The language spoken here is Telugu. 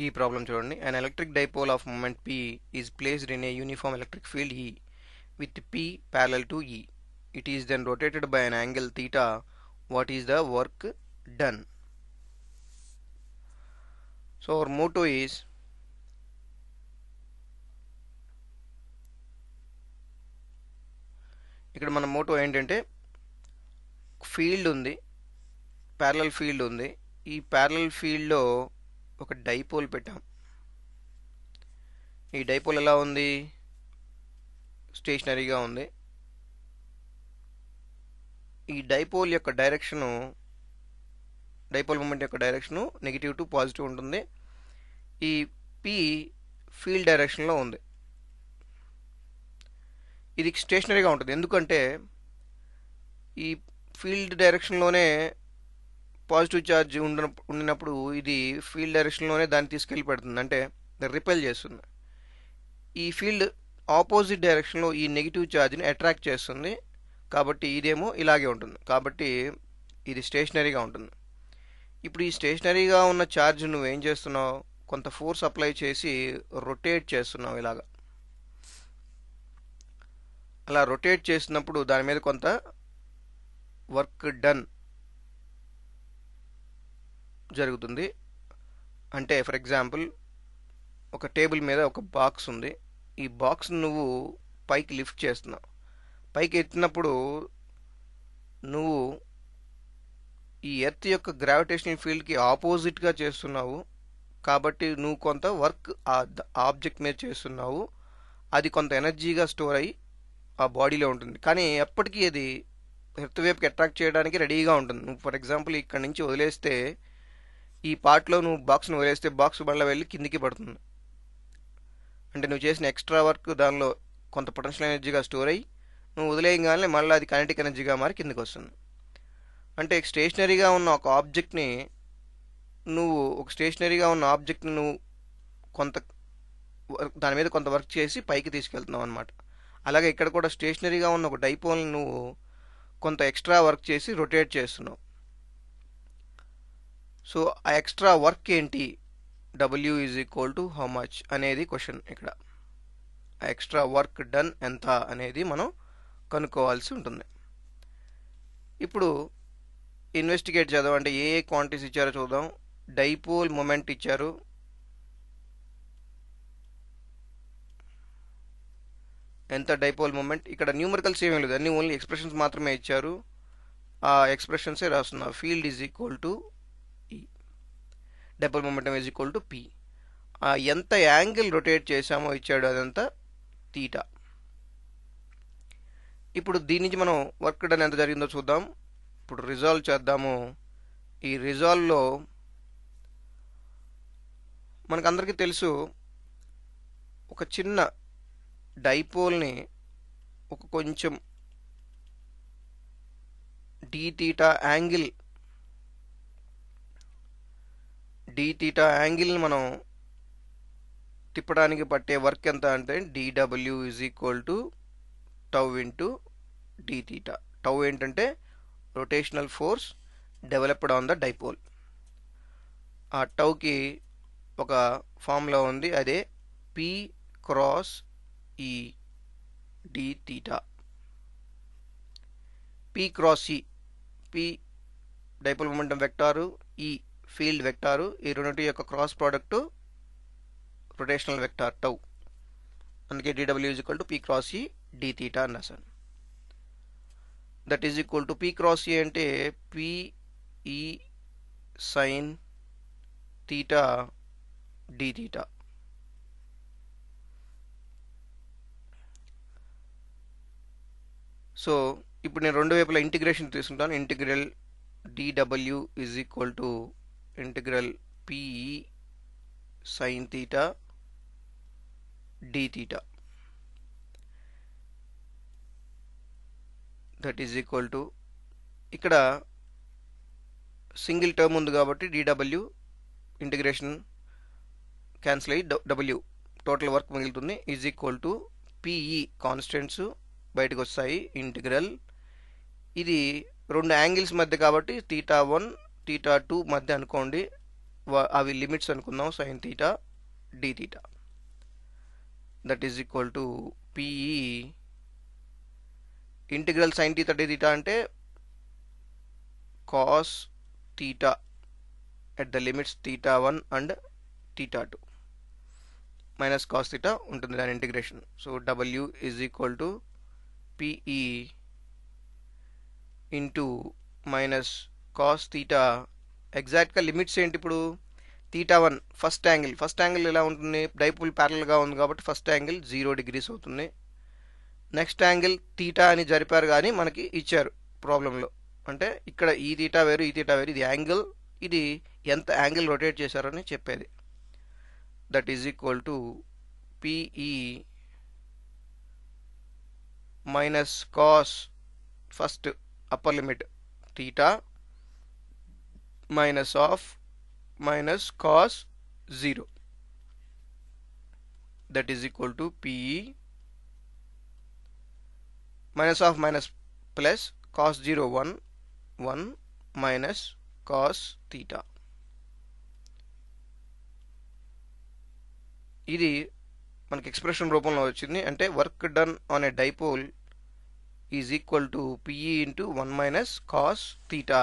ఈ ప్రాబ్లం చూడండి. An electric dipole of moment P is placed in a uniform electric field E with P parallel to E. It is then rotated by an angle theta. What is the work done? So our motto is ఇక్కడ మన మోటో ఏంటంటే ఫీల్డ్ ఉంది, ప్యారలల్ ఫీల్డ్ ఉంది. ఈ ప్యారలల్ ఫీల్డ్లో ఒక డైపోల్ పెట్టాం. ఈ డైపోల్ ఎలా ఉంది? స్టేషనరీగా ఉంది. ఈ డైపోల్ యొక్క డైరెక్షను, డైపోల్ మూమెంట్ యొక్క డైరెక్షను నెగిటివ్ టు పాజిటివ్ ఉంటుంది. ఈ పి ఫీల్డ్ డైరెక్షన్లో ఉంది. ఇది స్టేషనరీగా ఉంటుంది. ఎందుకంటే ఈ ఫీల్డ్ డైరెక్షన్లోనే పాజిటివ్ ఛార్జ్ ఉండినప్పుడు ఇది ఫీల్డ్ డైరెక్షన్లోనే దాన్ని తీసుకెళ్ళి పెడుతుంది, అంటే రిపెల్ చేస్తుంది. ఈ ఫీల్డ్ ఆపోజిట్ డైరెక్షన్లో ఈ నెగిటివ్ ఛార్జ్ని అట్రాక్ట్ చేస్తుంది. కాబట్టి ఇదేమో ఇలాగే ఉంటుంది. కాబట్టి ఇది స్టేషనరీగా ఉంటుంది. ఇప్పుడు ఈ స్టేషనరీగా ఉన్న ఛార్జ్ నువ్వేం చేస్తున్నావు? కొంత ఫోర్స్ అప్లై చేసి రొటేట్ చేస్తున్నావు. ఇలాగా అలా రొటేట్ చేసినప్పుడు దాని మీద కొంత వర్క్ డన్ జరుగుతుంది. అంటే ఫర్ ఎగ్జాంపుల్ ఒక టేబుల్ మీద ఒక బాక్స్ ఉంది. ఈ బాక్స్ నువ్వు పైకి లిఫ్ట్ చేస్తున్నావు. పైకి ఎత్తినప్పుడు నువ్వు ఈ ఎర్త్ యొక్క గ్రావిటేషనల్ ఫీల్డ్కి ఆపోజిట్గా చేస్తున్నావు. కాబట్టి నువ్వు కొంత వర్క్ ఆబ్జెక్ట్ మీద చేస్తున్నావు. అది కొంత ఎనర్జీగా స్టోర్ అయ్యి ఆ బాడీలో ఉంటుంది. కానీ ఎప్పటికీ అది ఎర్త్ వైపుకి అట్రాక్ట్ చేయడానికి రెడీగా ఉంటుంది. నువ్వు ఫర్ ఎగ్జాంపుల్ ఇక్కడ నుంచి వదిలేస్తే, ఈ పార్ట్లో నువ్వు బాక్స్ను వదిలేస్తే బాక్స్ మళ్ళీ వెళ్ళి కిందికి పడుతుంది. అంటే నువ్వు చేసిన ఎక్స్ట్రా వర్క్ దానిలో కొంత పొటెన్షియల్ ఎనర్జీగా స్టోర్ అయ్యి నువ్వు వదిలేయగానే మళ్ళీ అది కైనెటిక్ ఎనర్జీగా మారి కిందికి వస్తుంది. అంటే స్టేషనరీగా ఉన్న ఒక ఆబ్జెక్ట్ని నువ్వు కొంత దాని మీద కొంత వర్క్ చేసి పైకి తీసుకెళ్తున్నావు అనమాట. అలాగే ఇక్కడ కూడా స్టేషనరీగా ఉన్న ఒక డైపోల్ని నువ్వు కొంత ఎక్స్ట్రా వర్క్ చేసి రొటేట్ చేస్తున్నావు. సో ఆ ఎక్స్ట్రా వర్క్ ఏంటి? W is equal to how much అనేది క్వశ్చన్. ఇక్కడ ఆ ఎక్స్ట్రా వర్క్ డన్ ఎంత అనేది మనం కనుక్కోవాల్సి ఉంటుంది. ఇప్పుడు ఇన్వెస్టిగేట్ చేద్దాం. అంటే ఏ క్వాంటిటీస్ ఇచ్చారో చూద్దాం. డైపోల్ మూమెంట్ ఇచ్చారు, ఎంత డైపోల్ మూమెంట్. ఇక్కడ న్యూమరికల్స్ ఏమీ లేదు, అన్ని ఓన్లీ ఎక్స్ప్రెషన్స్ మాత్రమే ఇచ్చారు. ఆ ఎక్స్ప్రెషన్సే రాస్తున్నా. ఫీల్డ్ ఈజ్ ఈక్వల్ టు ఈ, dipole momentum is equal to P. ఎంత యాంగిల్ రొటేట్ చేసామో ఇచ్చాడు, అదంతా తీటా. ఇప్పుడు దీని నుంచి మనం వర్క్ డన్ ఎంత జరిగిందో చూద్దాం. ఇప్పుడు రిజాల్వ్ చేద్దాము. ఈ రిజాల్వ్లో మనకందరికీ తెలుసు, ఒక చిన్న డైపోల్ని ఒక కొంచెం డి తీటా యాంగిల్ని మనం తిప్పడానికి పట్టే వర్క్ ఎంత అంటే dW is equal to tau into D theta. Tau ఏంటంటే rotational force developed on the dipole. ఆ టౌకి ఒక ఫార్ములా ఉంది, అదే P cross E D theta. P cross E, P dipole momentum vector, E field vector. ఈ రెండింటి యొక్క cross product rotational vector tau. అందుకే dW is equal to P cross E D theta అని రాశాను. That is equal to P cross E అంటే PE sine theta d theta. So ఇప్పుడు నేను రెండు వైపులా ఇంటిగ్రేషన్ తీసుకుంటాను. Integral dW is equal to integral PE sine theta d theta. That is equal to, ఇక్కడ సింగిల్ టర్మ్ ఉంది కాబట్టి dW ఇంటిగ్రేషన్ క్యాన్సిల్ అయ్యి W టోటల్ వర్క్ మిగులుతుంది, is equal to PE constants బయటకు వస్తాయి. ఇంటిగ్రల్, ఇది రెండు యాంగిల్స్ మధ్య కాబట్టి θ1 θ2 మధ్య అనుకోండి. అవి లిమిట్స్ అనుకుందాం, sine theta D theta. That is equal to PE integral sine theta D theta అంటే cos theta at the limits theta 1 and theta 2 minus cos theta ఉంటుంది దాని integration. So W is equal to PE into minus cos theta. ఎగ్జాక్ట్గా లిమిట్స్ ఏంటి ఇప్పుడు? థీటా 1 ఫస్ట్ యాంగిల్ ఎలా ఉంటుంది? డైపోల్ ప్యారలల్గా ఉంది కాబట్టి ఫస్ట్ యాంగిల్ 0 degrees అవుతుంది. నెక్స్ట్ యాంగిల్ థీటా అని జరిపారు కానీ మనకి ఇచ్చారు ప్రాబ్లంలో. అంటే ఇక్కడ ఈ థీటా వేరు, ఈ థీటా వేరు, ఇది యాంగిల్, ఇది ఎంత యాంగిల్ రొటేట్ చేశారని చెప్పేది. That is equal to PE minus cos first upper limit theta minus of minus cos 0. That is equal to PE minus of minus plus cos 0 1 minus cos theta. ఇది మనకి ఎక్స్ప్రెషన్ రూపంలో వచ్చింది. అంటే work done on a dipole is equal to PE into 1 minus cos theta